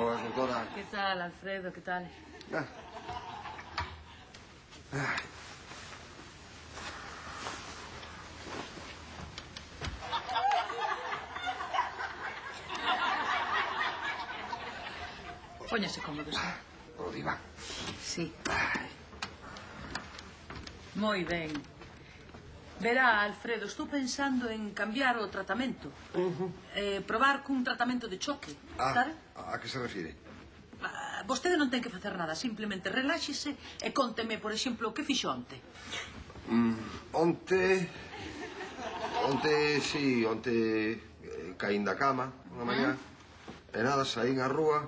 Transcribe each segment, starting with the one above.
Boas, doutora. Que tal, Alfredo, que tal? Póñase cómodo, sí. O diván. Sí. Moi ben. Verá, Alfredo, estou pensando en cambiar o tratamento. Probar cun tratamento de choque, sabe? A que se refire? Vostede non ten que facer nada, simplemente reláxese e conteme, por exemplo, que fixo onte. Onte, caín da cama unha mañá e nada, saín á rúa,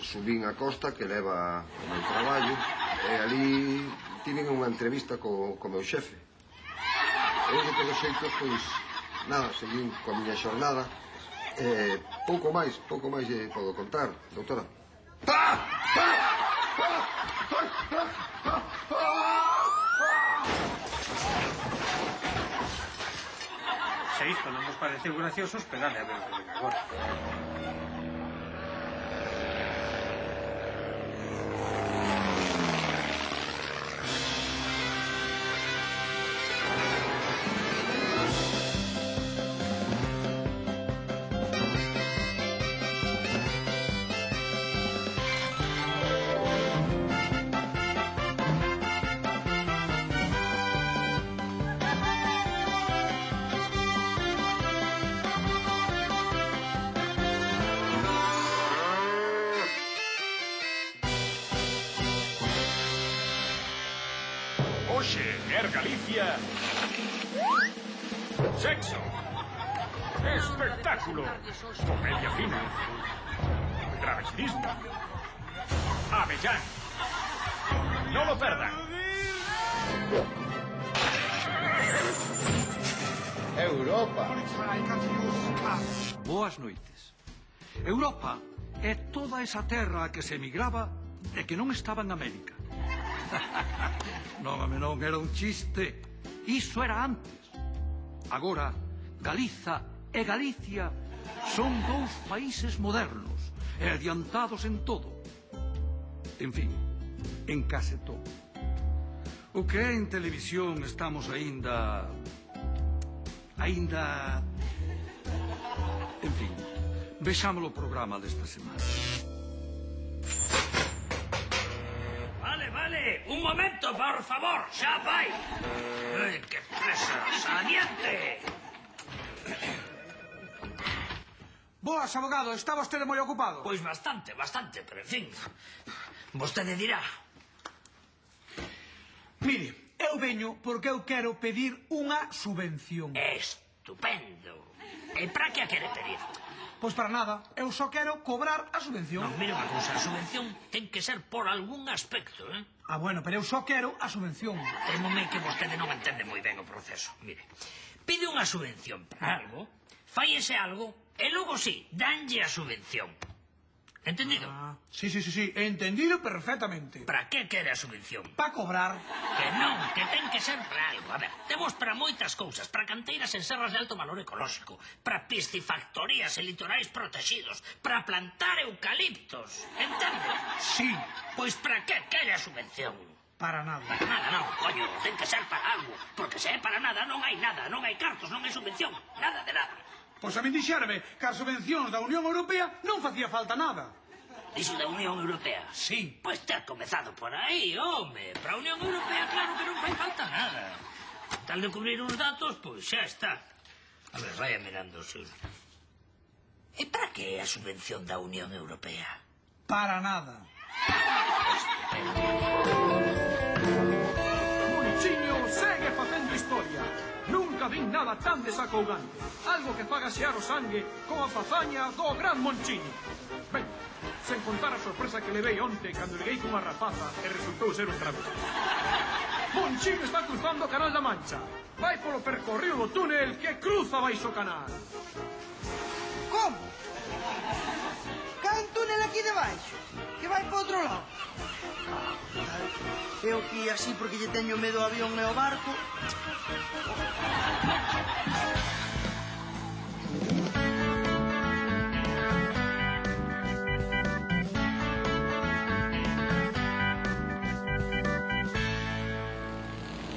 subín a costa que leva o meu traballo e ali tiven unha entrevista co meu xefe. E de todos xeitos, pois, nada, seguín coa miña xornada e pouco máis lle podo contar, doutora. Se isto non vos pareceu gracioso, esperade a ver o que ven agora. Hoxe, Air Galicia... Sexo. Espectáculo. Comedia fina. Travestismo. Avellán. Non lo perdan. Europa. Boas noites. Europa é toda esa terra a que se emigraba e que non estaba en América. Non, home, non, era un chiste. Iso era antes. Agora, Galiza e Galicia son dous países modernos e adiantados en todo. En fin, en case todo. O que é en televisión estamos aínda... En fin, vexámolo o programa desta semana. Vale, un momento, por favor, xa vai. Ai, que presa, saliente. Boas, abogado, está vostede moi ocupado? Pois bastante, pero en fin, vostede dirá. Mire, eu veño porque eu quero pedir unha subvención. Estupendo. E para que a quere pedir? Pois para nada, eu só quero cobrar a subvención. Non, mire unha cousa, a subvención ten que ser por algún aspecto, Bueno, pero eu só quero a subvención. Témome que vostede non entende moi ben o proceso. Mire, pide unha subvención para algo, fai ese algo, e logo sí, danlle a subvención. Entendido? Sí, entendido perfectamente. Para que quere a subvención? Para cobrar. Que non, que ten que ser para algo. A ver, temos para moitas cousas. Para canteiras en serras de alto valor ecolóxico, para piscifactorías e litorais protegidos, para plantar eucaliptos. Entende? Sí. Pois para que quere a subvención? Para nada. Para nada non, coño, ten que ser para algo. Porque se é para nada, non hai nada, non hai cartos, non hai subvención, nada de nada. Pois a min dixérame que as subvencións da Unión Europea non facía falta nada. Iso da Unión Europea? Sí. Pois ter comezado por aí, home. Para a Unión Europea claro que non fai falta nada. Tal de cubrir uns datos, pois xa está. A ver, vaya mirando o seu. E para que é a subvención da Unión Europea? Para nada. Monchiño segue facendo historia. Nunca vin nada tan desacougante. Algo que faga xear o sangue con a fazaña do gran Monchiño. Ben, sen contar a sorpresa que levei onte cando liguei cunha rapaza e resultou ser un travesti. Monchiño está cruzando o Canal da Mancha. Vai polo percorrido do túnel que cruza baixo o canal. Como? Cae un túnel aquí debaixo, que vai para outro lado. Eu aquí así porque lle teño medo ao avión e ao barco.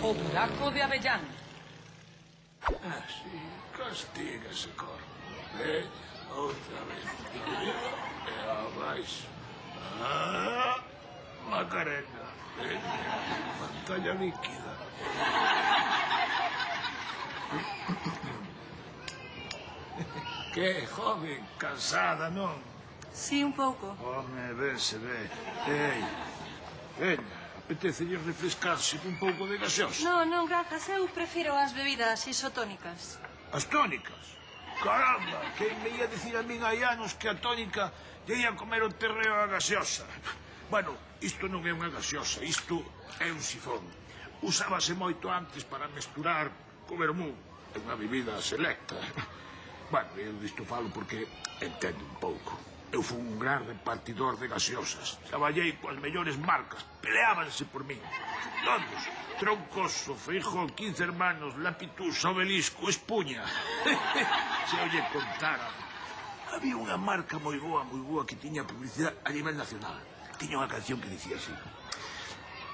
O buraco de Avellán. Ah, sí, castígase, corpo. Veña, outra vez. E abaixo. Ah, Macarena. Veña, pantalla líquida. Que, joven, cansada, non? Sí, un pouco. Home, se ve. Ei, veña, apetecelle refrescarse con un pouco de gaseosa. Non, grazas, eu prefiro as bebidas isotónicas. As tónicas? Caramba, quen me ia dicir a min hai anos que a tónica lle ia comer o terreo a gaseosa. Bueno, isto non é unha gaseosa, isto é un sifón. Usábase moito antes para mesturar co vermú. É unha bebida selecta. Bueno, eu disto falo porque entendo un pouco. Eu fui un gran repartidor de gaseosas. Traballei coas mellores marcas. Peleábanse por min. Todos. Troncoso, Feijón, 15 hermanos, Lapitús, Obelisco, Espuña. Se olle contara. Había unha marca moi boa que tiña publicidade a nivel nacional. Tiña unha canción que dicía así.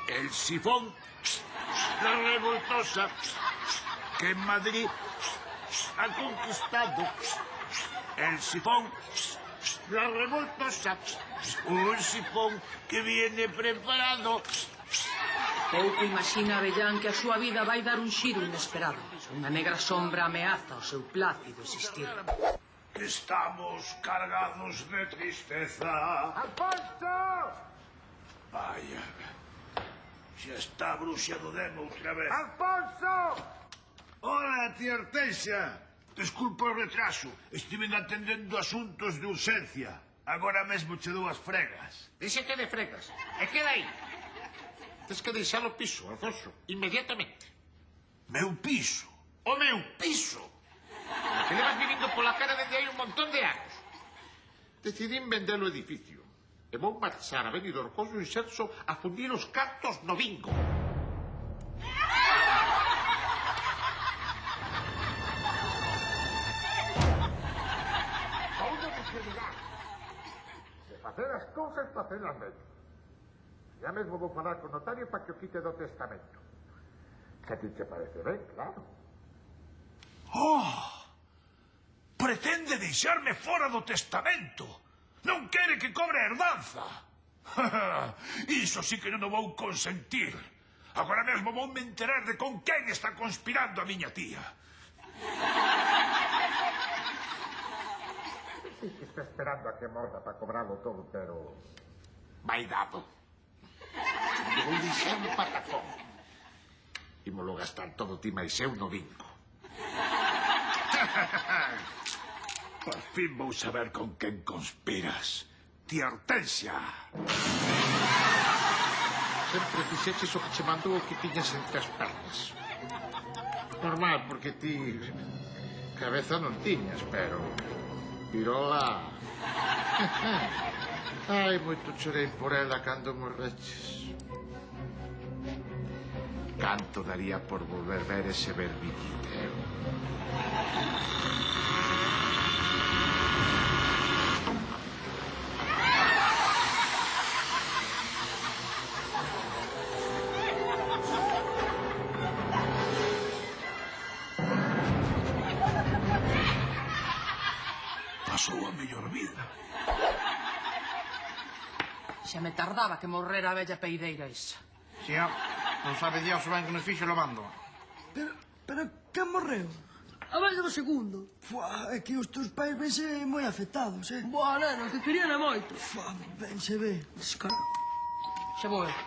El sifón, la revoltosa, que en Madrid ha conquistado. El sifón, la revoltosa, un sifón que viene preparado. Pouco imagina Avellán que a súa vida vai dar un xiro inesperado. Unha negra sombra ameaza o seu plácido existir. Estamos cargados de tristeza. ¡Alfonso! Vaya, xa está a bruxa do demo outra vez. ¡Alfonso! Hola, tía Hortensia. Desculpa o retraso. Estiven atendendo asuntos de urxencia. Agora mesmo che dou as fregas. Díxete de fregas. E queda aí. Tens que deixar o piso, Alfonso, inmediatamente. Meu piso? O meu piso! Que levas vivindo pola cara dende hai un montón de anos. Decidín vender o edificio. E vou marchar a Benidorm con o Xerxo a fundir os cantos no bingo. Vouno despedir. Se facer as cousas, facelas ben. Ya mesmo vou falar con o notario para que o quite do testamento. Se a ti te parece ben, claro. Oh! Pretende deixarme fora do testamento. Non quere que cobre a herdanza. Iso sí que non o vou consentir. Agora mesmo vou me enterar de con quen está conspirando a miña tía. Sí que está esperando a que morra para cobrarlo todo, pero... vai dado. Eu vou deixar un patacón. Ímolo gastar todo ti máis eu no bingo. Por fin vou saber con quen conspiras. Tía Hortensia. Sempre fixeches o que che mandou o que tiñas entre as pernas. Normal, porque ti... cabeza non tiñas, pero... pirola... Ai, moito chorei por ela cando morreches. Canto daría por volver ver ese verbiquiteo. Pasou a mellor vida. Xa me tardaba que morrera a bella peideira esa. Si, non sabe Dios o ben que nos fixo levando. Pero quen morreu? A bella do segundo. Fua, é que os teus pais vense moi afectados, Boa, nena, que querían a moito. Fua, ben se ve. Xa vou eu.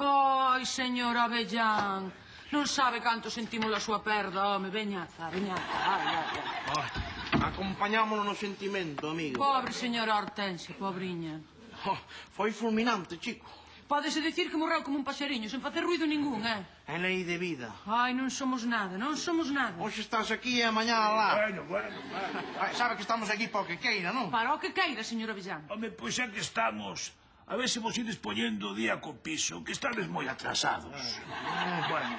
Ai, señor Avellán, non sabe canto sentimos a súa perda, home, veñaza, ai. Acompañámonos no sentimento, amigo. Pobre señora Hortensia, pobriña. Foi fulminante, chico. Pódese dicir que morreu como un paxariño, sen facer ruido ningún, É lei de vida. Ai, non somos nada, non somos nada. Hoxe estás aquí e mañá lá. Bueno. Ai, sabe que estamos aquí para o que queira, non? Para o que queira, señor Avellán. Home, pois é que estamos... A ver se vos ides poñendo o día co piso, que estades moi atrasados. Bueno,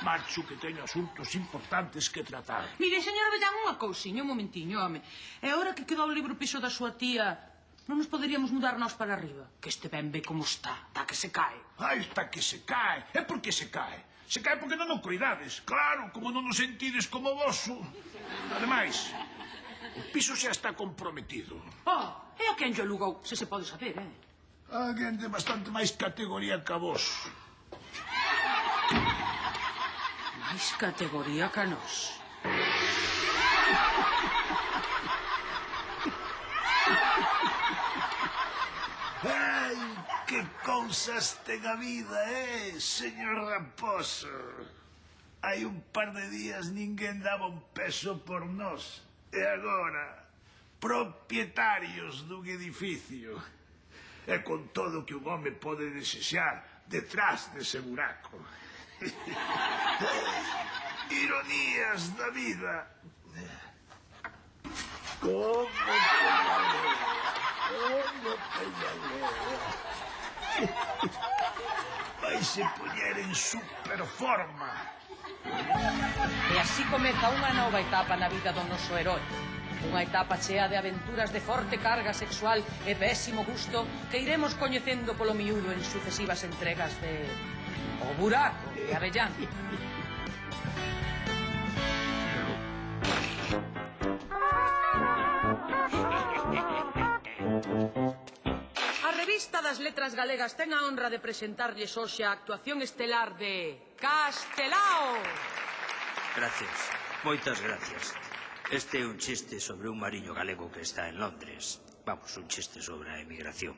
marcho que teño asuntos importantes que tratar. Mire, señor Avellán, unha cousiña, un momentiño, home. É hora que quedou o libro piso da súa tía Non nos poderíamos mudar nós para arriba? Que este ben ve como está que se cae. Ai, está que se cae. E por que se cae? Se cae porque non o cuidades. Claro, como non o sentides como vosso. Ademais, o piso xa está comprometido. E a quen lle alugou? Se pode saber, Alguén de bastante máis categoría que a vos. Máis categoría que a nós. Ai, que cousas ten a vida, señor Raposo? Hai un par de días ninguén daba un peso por nós. E agora, propietarios dun edificio. E con todo o que un home pode desexar detrás dese buraco. Ironías da vida. Como vai se poñer en superforma. E así comeza unha nova etapa na vida do noso herói. Unha etapa chea de aventuras de forte carga sexual e pésimo gusto que iremos coñecendo polo miúdo en sucesivas entregas de O Buraco de Avellán. A Revista das Letras Galegas ten a honra de presentarlles hoxe a actuación estelar de Castelao. Gracias, moitas gracias. Este é un chiste sobre un mariño galego que está en Londres. Vamos, un chiste sobre a emigración.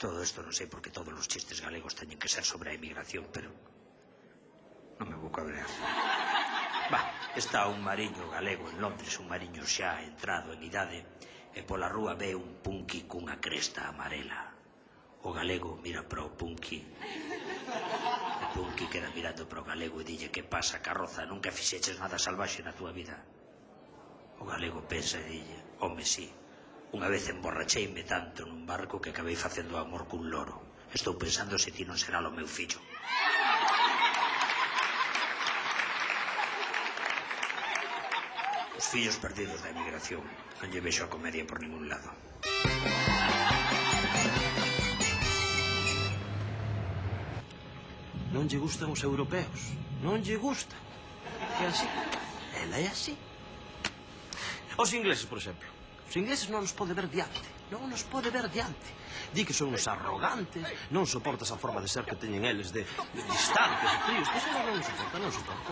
Todo isto non sei porque todos os chistes galegos teñen que ser sobre a emigración, pero non me vou cabrear. Está un mariño galego en Londres, un mariño xa entrado en idade, e pola rúa ve un punky cunha cresta amarela. O galego mira para o punky. O punky queda mirando para o galego e dille: que pasa, carroza, nunca fixeches nada salvaxe na túa vida? O galego pensa e dille: home, sí, unha vez emborracheime tanto nun barco que acabei facendo amor cun loro. Estou pensando se ti non será o meu fillo. Os fillos perdidos da emigración. Non lle vexo a comedia por ningún lado. Non lle gustan os europeos. Non lle gusta. É así. Ela é así. Os ingleses, por exemplo. Os ingleses non nos pode ver diante. Non nos pode ver diante. Di que son uns arrogantes, non soporta esa forma de ser que teñen eles de distantes e fríos. Pois ela non soporta, non soporta.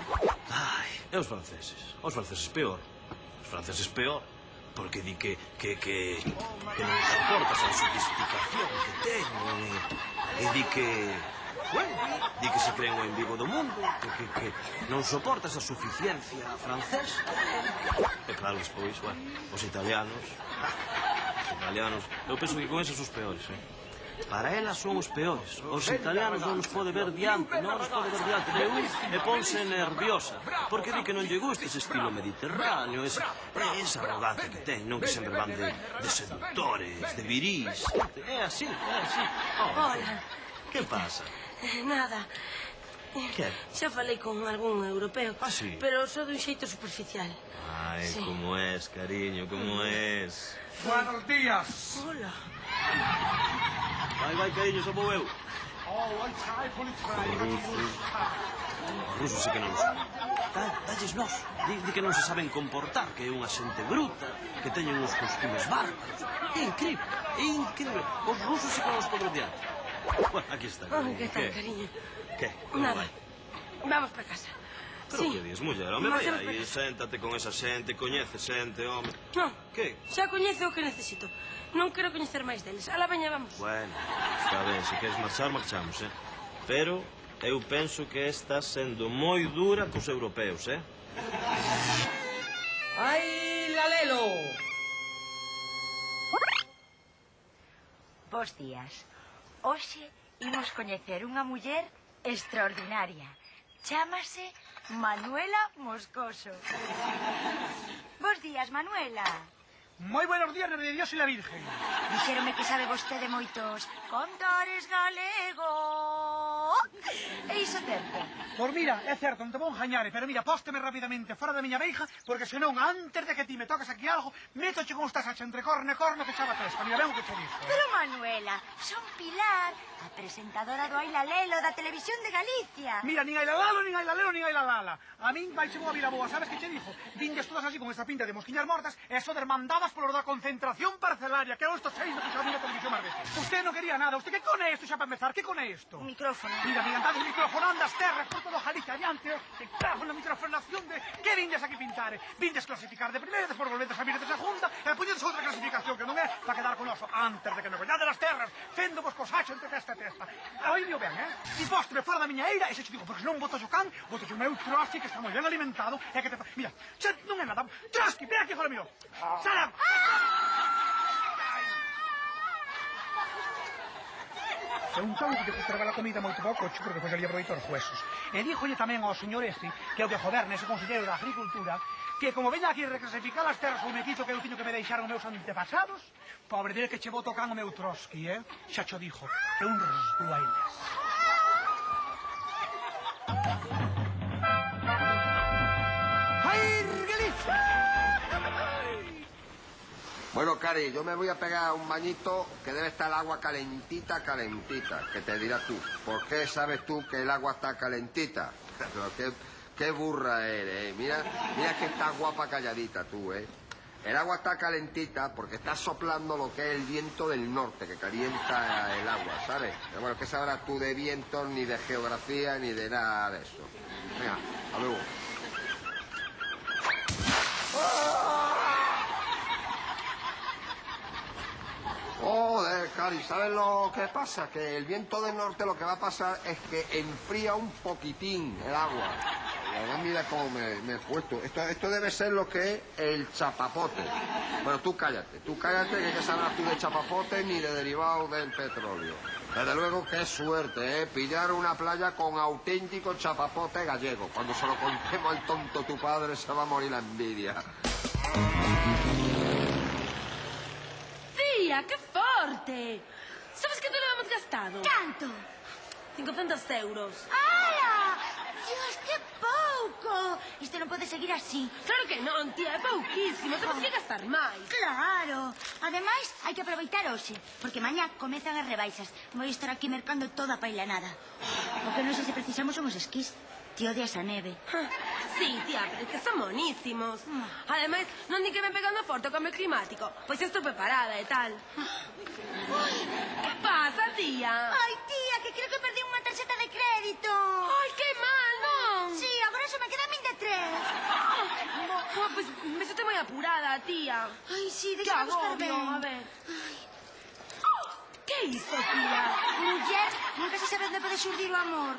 Ai, e os franceses? Os franceses peor. Os franceses peor. Porque di que non soporta esa sofisticación que teñen. E di que... Bueno, di que se creen o en vivo do mundo, que non soporta esa suficiencia francesa. E claro, despois, bueno, os italianos, eu penso que con esos os peores, Para elas son os peores. Os italianos non nos pode ver diante, non nos pode ver diante. E ponse nerviosa, porque di que non lle gusta ese estilo mediterráneo, esa arrogancia que ten, non que sempre van de seductores, de virís. É así, é así. Hola. Que pasa? Nada. Que? Xa falei con algún europeo. Ah, sí? Pero só dun xeito superficial. Ai, Sí. como es, cariño, como es. Buenos días. Hola. Vai, cariño, só vou eu. Oh, I try. Os rusos sí que non nos... Dalles nós. Di que non se saben comportar, que é unha xente bruta, que teñen uns costumes bárbaros. É incrível, é incrível. Os rusos sí que non nos podrán diante. Bueno, aquí está, cariño. Que tal, cariño? Que? Como Nada. vai? Vamos para casa. Pero que dis, muller? Home, vai Vamos aí, séntate con esa xente, coñece xente, home. Non. Que? Xa coñezo o que necesito. Non quero coñecer máis deles. A la veña, vamos. Bueno, está ben, se queres marchar, marchamos, Pero eu penso que estás sendo moi dura cos europeos, ¡Ay, Lalelo! Bos días. Hoxe imos coñecer unha muller extraordinaria. Chámase Manuela Moscoso. Bos días, Manuela. Moi buenos días, de Dios e la Virgen. Dixéronme que sabe vostede moitos contares galegos. E iso certo. Pois mira, é certo, non te vou engañar, pero mira, pósteme rapidamente fora da miña beixa, porque senón, antes de que ti me toques aquí algo, métoche como estás hacha entre corno e corno que chava testa. Mira, ven o que che dixo. Pero, Manuela, son Pilar, a presentadora do Ai Lalelo da Televisión de Galicia. Mira, nin Ai Lalalo, nin Ai Lalelo, nin Ai Lalala. A min vai chegou a Vilaboa, sabes que che dixo? Vindes todas así con esta pinta de mosquiñas mortas e eso desmandadas polo da concentración parcelaria, que eu estou cheindo que xa vi na televisión máis veces. Usted non quería nada, usted que con é isto xa para empezar, que con é isto? Un micrófono. Mira, andades microfonando as terras por todo Galicia adiante, que cago na microfonación de... Que vindes aquí pintare? Vindes clasificar de primeira, despois volvedes a vir de segunda, e poñedes outra clasificación que non é para quedar con oso antes de que me collades as terras, féndovos cos hacho entre testa e testa. Oídio ben, E pósteme fora da miña eira, e se te digo, porque non boto o can, boto o meu troski, que está moi ben alimentado, e que te... Mira, xa non é nada, troski, ven aquí, joder mío. Salam! Preguntoulle que costará a comida moito pouco, porque depois ali aproveitou os huesos. E díjolle tamén ao señor este, que é o de Joderne, ese conselleiro da Agricultura, que como veña aquí a reclasificar as terras ou me quito que eu tiño que me deixaron meus antepasados, pobre dele que che boto can o meu troski, xa cho dixo, que un resduailes. ¡Ay, Galicia! Bueno, Cari, yo me voy a pegar un bañito que debe estar el agua calentita, calentita, que te dirás tú. ¿Por qué sabes tú que el agua está calentita? Pero qué burra eres, Mira que está guapa calladita tú, El agua está calentita porque está soplando lo que es el viento del norte, que calienta el agua, ¿sabes? Pero bueno, ¿qué sabrás tú de vientos, ni de geografía, ni de nada de eso? Venga, hasta luego. Joder, Cari, ¿sabes lo que pasa? Que el viento del norte lo que va a pasar es que enfría un poquitín el agua. Y además mira cómo me he puesto. Esto debe ser lo que es el chapapote. Bueno, tú cállate, que sabrás tú de chapapote ni de derivados del petróleo. Desde luego, qué suerte, pillar una playa con auténtico chapapote gallego. Cuando se lo contemos al tonto tu padre se va a morir la envidia. ¡Tía, qué forte! ¿Sabes qué te lo hemos gastado? ¿Canto? 500 euros. ¡Hala! Dios, qué pouco! Isto non pode seguir así. Claro que non, tía, é pouquísimo. Temos que gastar máis. Claro. Ademais, hai que aproveitar hoxe, porque mañá comezan as rebaixas. Vou estar aquí mercando toda a pailanada. O que non sei se precisamos son os esquís. Ti odias a neve. Sí, tía, pero es que son monísimos. Ademais, non di que ven pegando forte o cambio climático. Pois estou preparada e tal. Que pasa, tía? Ai, tía, que creo que perdí unha tarxeta de crédito. Ai, que mal, non? Sí, agora só me queda 23. Pois me estou moi apurada, tía. Ai, sí, deixa buscar ben. A ver. Que é iso, tía? Muller, nunca se sabe onde pode xurdir o amor.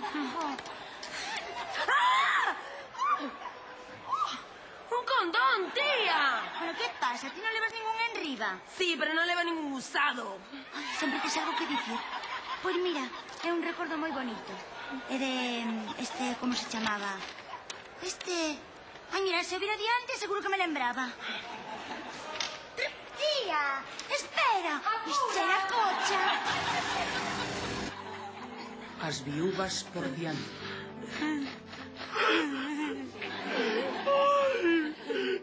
Un condón, tía. Pero que pasa? Ti non levas ningún enriba? Sí, pero non leva ningún usado. Ay, sempre tes algo que dicir. Pois mira, é un recordo moi bonito. É de... como se chamaba? Ai, mira, se o vira diante, seguro que me lembraba. Tía, espera. Espera, cocha. As viúvas por diante.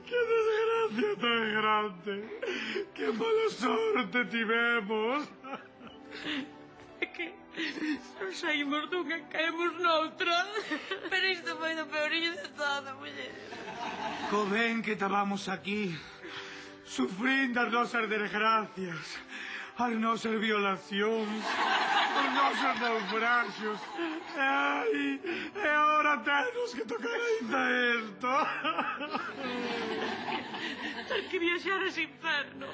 ¡Qué desgracia tan grande! ¡Qué mala sorte tivemos! É que non saímos dunha e caemos noutra. Pero isto foi do peorillo de todo, muller. Co ben que estábamos aquí, sufrindo as nosas desgracias, as nosas violacións, os nosos naufragios. Ai, e agora temos que tocar ainda esto. Ter que viaxar ese inferno.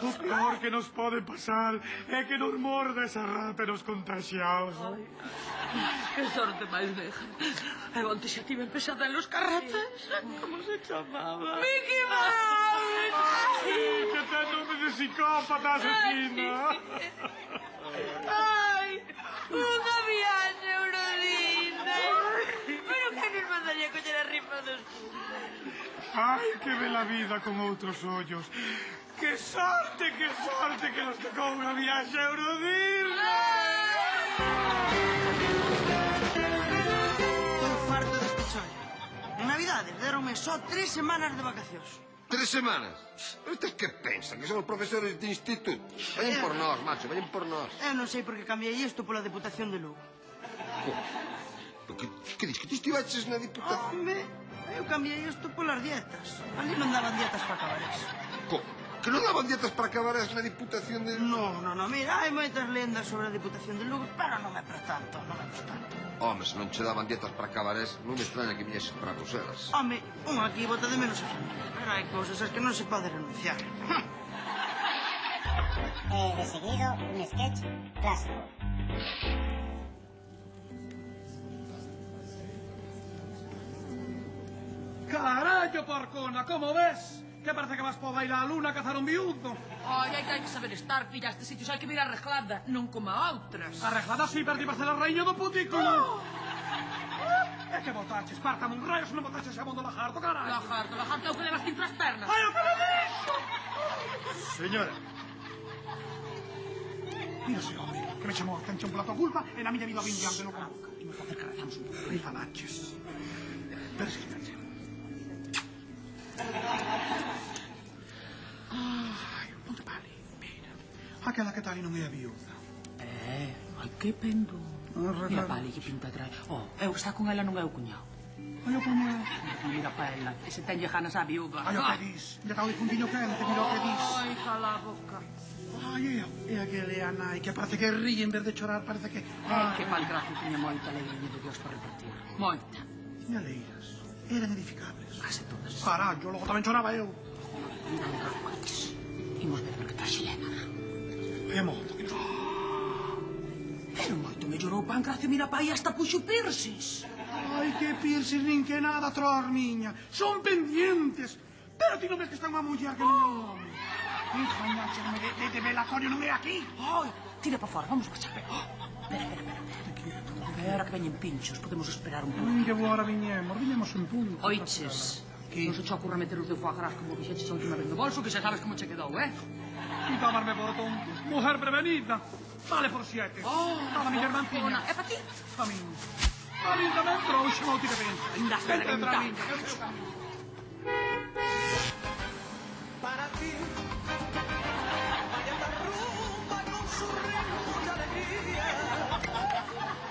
O peor que nos pode pasar é que nos morda esa rata e nos contagiamos. Que sorte máis veja. E onte xa tiven pesadelos carratas. Como se chamaba? Mickey Mouse! Que ten nome de psicópata asesina. Ai, unha viaxe, Eurodina. Pero que nos mandaría coller a rifa dos puntos? Ai, que ve la vida con outros ollos. Que sorte que nos tocou unha viaxe a Eurodina. verdade, deronme só 3 semanas de vacacións. 3 semanas? Estes que pensan? Que somos profesores de instituto? Vayan por nós, macho, vayan por nós. Eu non sei por que cambiei isto pola Deputación de Lugo. Que dis? Que ti estivaches na Diputación? Home, eu cambiei isto polas dietas. Ali non daban dietas para cabarés. Que non daban dietas para cabarés na Diputación de Lugo? No, mira, hai moitas lendas sobre a Diputación de Lugo, pero non é para tanto, non é para tanto. Home, se non che daban dietas para cabarés, non me extraña que viñeses para Bruselas. Home, un aquí bota de menos a familia, pero hai cousas as que non se pode renunciar. De seguido, un sketch clásico. Carallo, porcona, como ves? Que parece que vas por bailar a luna a cazar un viudo. Ai, hai que saber estar, filla, estes sitios hai que vir arreglada, non como a outras. Arreglada sí, pero ti vas a ser a reiña do putico. É que botaches, pártame un raio se non botaches a bondo lajardo, caralho. Lajardo, é o que levas entre as pernas. Ai, o que le dixo! Señora. Mira ese hombre, que me chamou a cancha un plato a culpa e na miña vida vin diante no con boca. E me facer que rezamos un pouco. Rifanaches. Pero si quítate. Ai, non te vale. Mira, aquela que tal e non é a viúda. Ai, que pendo. Mira, vale, que pinta trae. Eu que está con ela non é o cuñado. Ai, o cuñado. Mira pa ela, que se ten ganas a viúva. Ai, o que dis? Ya está o difuntiño quente, mira o que dis. Ai, cala a boca. Ai, é aquele a nai que parece que ríe en vez de chorar, parece que... Que malgracio tiña moita leirinha de Dios para repartir. Moita. Tiña leiras. Eran edificables. Case todas. Carallo, logo tamén choraba eu. Mira, antes. Imos ver porque está xilena. É moito que non... Pero moito mellorou o Pancracio, mira pa aí, hasta puxo piercings. Ai, que piercings nin que nada, Tror, miña. Son pendientes. Pero ti non ves que está unha muller que non é un home. Hija, macho, de velatorio non é aquí. Ai, tira pa fora, vamos pa chapé. Espera que veñen pinchos, podemos esperar un pouco. Que boa viñemos en punto. Oiches, non se che ocurra meter os de foie gras como fixeches a última vez no bolso, que xa sabes como che quedou, E tomarme por tonto. Mujer prevenida. Vale por 7. Para mi hermanciña. É pa ti? Pa min. Pa min tamén trouxe mau ti de ben. Ainda se Vente detrás miña. Para ti, vaya esta rumba con su ritmo y alegría.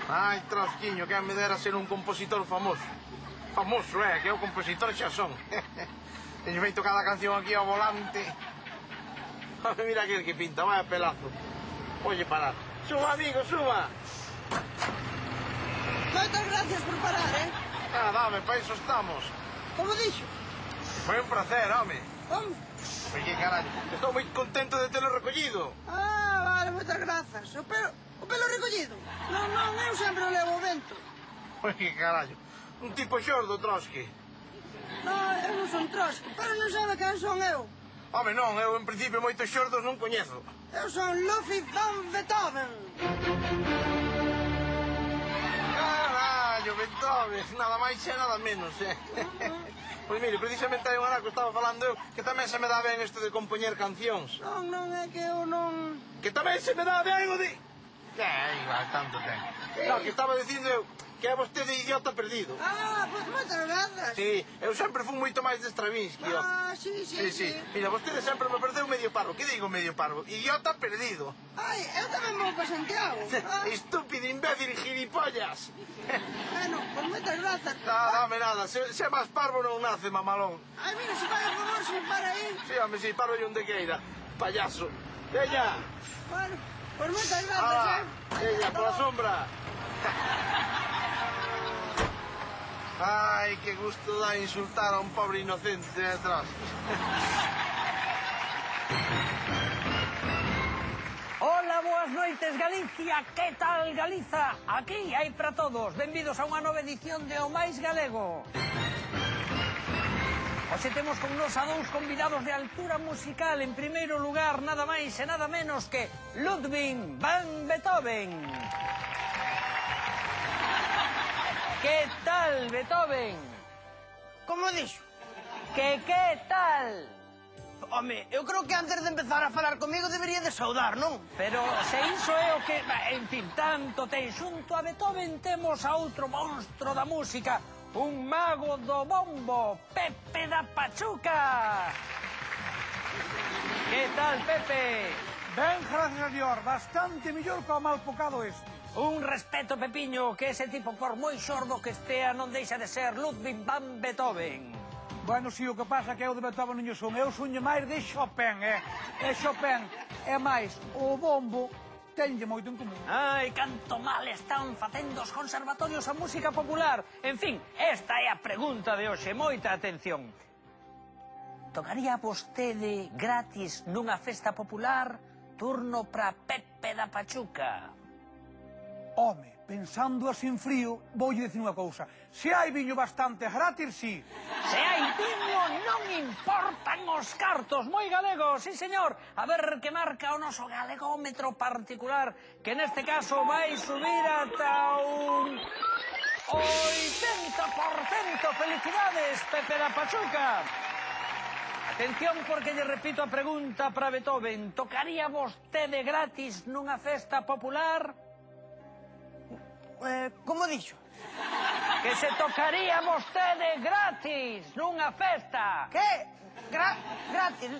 Ai, Trosquiño, que me dera ser un compositor famoso. Famoso, que o compositor xa son. Teño feito cada canción aquí ao volante. Mira aquel que pinta, vaya pelazo. Oye, parar. Suba, amigo, suba. Moitas gracias por parar, Dame, para iso estamos. Como dixo? Foi un placer, home. Como? Pois que carallo, estou moi contento de telo recollido. Vale, moitas grazas. O pelo recollido? Non, eu sempre o levo o vento. Pois que carallo, un tipo xordo, Trotsky. Non, eu non son Trotsky, pero non sabe quen son eu. Home, non, eu en principio moitos xordos non coñezo. Eu son Ludwig van Beethoven. Carallo, Beethoven, nada máis e nada menos, Pois mire, precisamente hai un ano que estaba falando eu que tamén se me dá ben isto de compoñer cancións. Non, é que eu non... Que tamén se me dá ben o de... igual, tanto ten. Non, que estaba dicindo eu que é vostede idiota perdido. Pois moitas grazas. Sí, eu sempre fui moito máis de Stravinsky, Sí. Mira, vostede sempre me perdeu medio parvo. Que digo medio parvo? Idiota perdido. Ai, eu tamén vou para Santiago. Estúpido, imbécil, gilipollas. Bueno, pois moitas grazas. Dame nada, se máis parvo non nace, mamalón. Ai, mira, se vai a favor, se para aí. Sí, home, si, parvo onde queira. Payaso. Veña. Bueno, pois moitas grazas, Veña, pola sombra. Ai, que gusto dá insultar a un pobre inocente detrás. Hola, boas noites, Galicia. Que tal, Galiza? Aquí hai para todos. Benvidos a unha nova edición de O Máis Galego. Hoxe temos con nos a dous convidados de altura musical. En primeiro lugar, nada máis e nada menos que Ludwig van Beethoven. Que tal, Beethoven? Como dixo? Que tal? Home, eu creo que antes de empezar a falar comigo debería de saudar, non? Pero se iso é o que... En fin, tanto ten xunto a Beethoven temos a outro monstro da música, un mago do bombo, Pepe da Pachuca. Que tal, Pepe? Ben, gracias a Dios, bastante mellor que o mal pocado este. Un respeto, Pepiño, que ese tipo, por moi xordo que estea, non deixa de ser Ludwig van Beethoven. Bueno, si, o que pasa é que eu de Beethoven non son. Eu sonlle máis de Chopin, E Chopin é máis o bombo, tenlle moito en común. Ai, canto mal están facendo os conservatorios a música popular. En fin, esta é a pregunta de hoxe. Moita atención. Tocaría vostede gratis nunha festa popular turno para Pepe da Pachuca? Home, pensando así en frío, voulle dicir unha cousa. Se hai viño bastante gratis, sí. Se hai viño, non importan os cartos. Moi galego, sí, señor. A ver que marca o noso galegómetro particular, que neste caso vai subir ata un 80%. Felicidades, Pepe da Pachuca. Atención, porque lle repito a pregunta para Beethoven. Tocaría vostede gratis nunha festa popular? Como dixo? Que se tocaría vostede gratis nunha festa. Que? Gratis?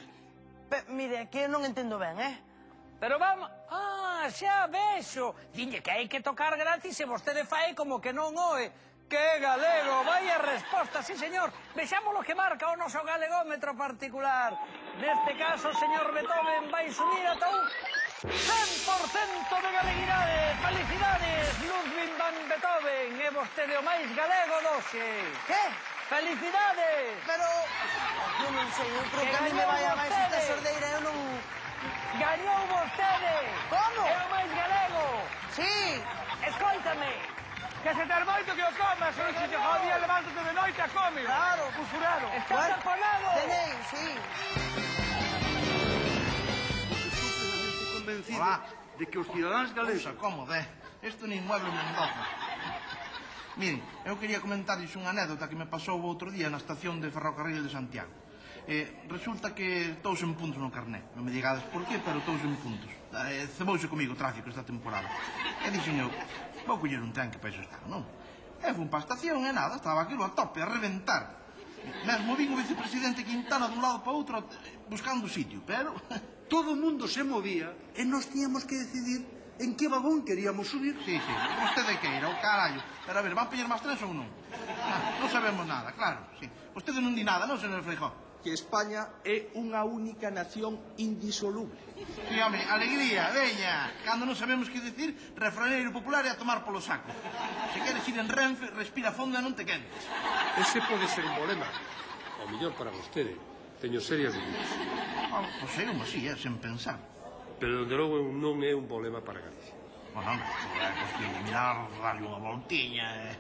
Mire, que non entendo ben, Pero vamos... Ah, xa vexo. Dinlle que hai que tocar gratis e vostede fai como que non oe. Que galego, vaya resposta, sí, señor. Vexamos lo que marca o noso galegómetro particular. Neste caso, señor Beethoven vai subir ata un 100% de galeguidade. Felicidades, Ludwig van Beethoven. É vostede o máis galego doxe. Que? Felicidades. Pero... Eu non sei, eu creo que a mí me vai a máis esta sordeira, eu non... Gañou vostede. Como? É o máis galego. Sí. Escóitame. Que se ter moito que o comas, se non se te jodía, levántate de noite a come. Claro. Usurero. Estás apanado. Tenei, sí. Convencido de que os cidadáns galegos... Como, isto nin mueble Mendoza. Miren, eu quería comentarles unha anécdota que me pasou outro día na estación de ferrocarril de Santiago. Resulta que estou sen puntos no carné. Non me digades por qué, pero estou sen puntos. Cebouse comigo o tráfico esta temporada. E dixen eu, vou coller un tren que para iso está, non? E fun para a estación e nada, estaba aquilo a tope, a reventar. Mesmo vin o vicepresidente Quintana dun lado para outro buscando sitio, pero... Todo o mundo se movía e nos tíamos que decidir en que vagón queríamos subir. Sí, vostede queira, o carallo. Pero a ver, van pedir máis tres ou non? Non sabemos nada, claro, sí. Vostede non di nada, non, señor Feijóo? Que España é unha única nación indisoluble. Sí, home, alegría, veña. Cando non sabemos que dicir, refraneiro popular é a tomar polo saco. Se queres ir en Renfe, respira fondo e non te quentes. Ese pode ser un problema. O mellor para vostede. Teño serias dúbidas. Pois é, un así, sen pensar. Pero, de logo, non é un problema para Galicia. Bueno, é cuestión de mirar, darle unha voltiña.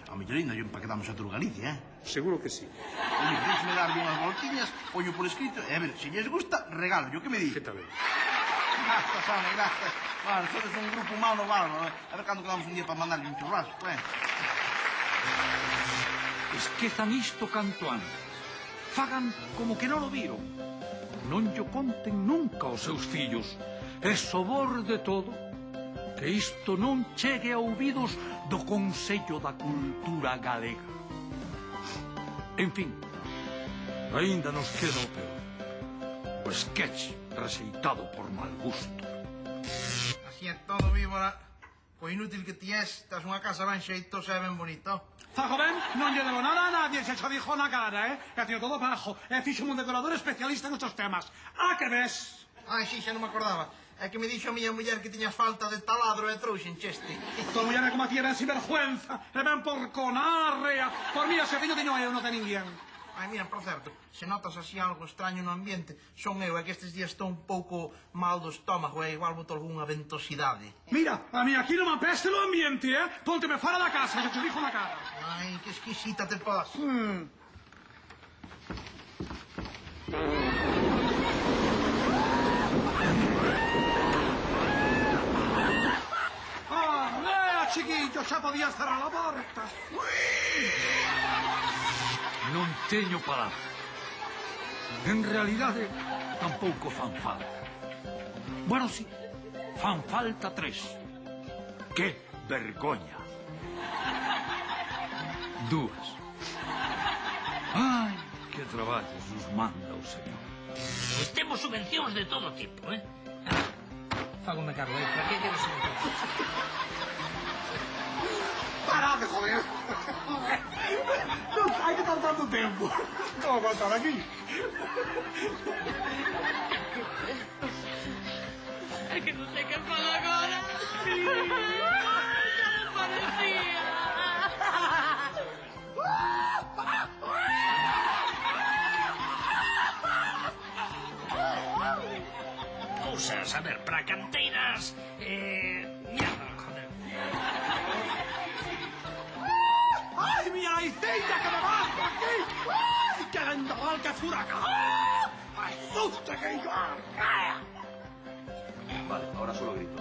A mellor ainda para que damos a tour Galicia, Seguro que sí. Deixe-me darle unhas voltiñas, poño por escrito, e a ver, se lles gusta, regalo, yo que me di? Que tal? Gracias, home, gracias. Bueno, sodes un grupo humano bárbaro, A ver cando quedamos un día para mandarle un churrasco, Esquezan isto canto antes. Fagan como que non o viron. Non llo conten nunca aos seus fillos. É sobor de todo que isto non chegue a ouvidos do Consello da Cultura Galega. En fin, aínda nos queda o peor. O sketch rexeitado por mal gusto. Así é todo, víbora. O inútil que ti és, estás unha casa ben xeitosa e ben bonito. Zajo ben, non lle debo nada a nadie, se xo dixo na cara, Que tío todo bajo, fixo un decorador especialista en estos temas. Que ves? Ai, sí, xa non me acordaba. É que me dixo a miña muller que tiñas falta de taladro e trouxen cheste. Tu muller é como a ti, ben sinvergüenza, e ben por conarrea. Por mí, ese fillo tiño eu, non ten ninguén. Ai, mira, por certo, se notas así algo extraño no ambiente, son eu, é que estes días estou un pouco mal do estómago, igual boto algunha ventosidade. Mira, a mí aquí non me apeste o ambiente, Pónteme fora da casa, que te dixo na cara. Ai, que exquisita te pos. Chiquillo, xa podías cerrar a porta. Non teño palabra. En realidade, tampouco fan falta. Bueno, sí, fan falta 3. Que vergoña. 2. Ai, que traballos nos manda o señor. Pois temos subvencións de todo tipo, eh? Fágome cargo, para que queres subvencións? Parade, joder. Non hai que estar tanto tempo. Non aguantar aquí. É que non sei que falar agora. Xa me parecía. Cousas, a ver, para canteiras... Mierda, joder. ¡Ay, mi aiceita que me va por aquí! ¡Ay, qué vendaval, qué furacán! ¡Asuste que yo! Vale, ahora solo grito.